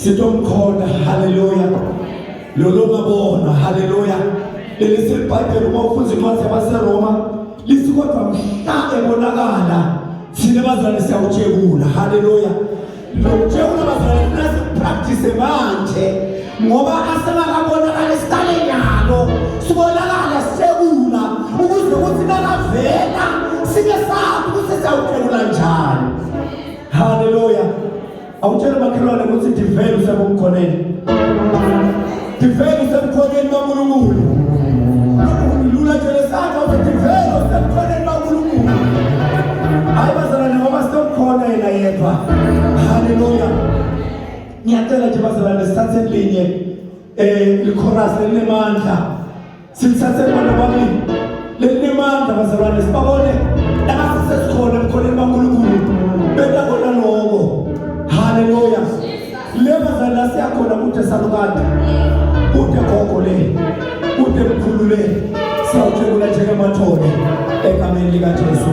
sitomkhona. Haleluya. Lolo ngabona. Haleluya. Lelise iBhayibheli uma ufunza incwadi yabaseRoma lithi kodwa mhla ebonakala thina bazalwane siyawutshekula. Haleluya. Lokutshekula bazalwane nasipractice manje ngoba asengakabonakala siqale nyalo sibonakala sitshekula ukuze kuthi nakavela sike sazi ukuthi siyawutshekula njani. Haleluya. Awutshela makhelwane ukuthi divele usemkhoneni. Divele usemkhoneni kaNkulunkulu. Lula nje lesakho ukuthi divele usemkhoneni kaNkulunkulu. Hayi bazalwane ngoba sitomkhona yena yedwa. Haleluya. Ngiyacela nje bazalwane sithathe linye lichorus elinemandla. Sithathe bona babili. Lenemandla bazalwane sibabone la sesikhona emkhoneni kaNkulunkulu. Beta kona lokho. Haleluya. Leba la siyakhona kude salukade. Kude gogo le. Kude mkhulu le. Sawutshekula njengamathole egameni likaJesu.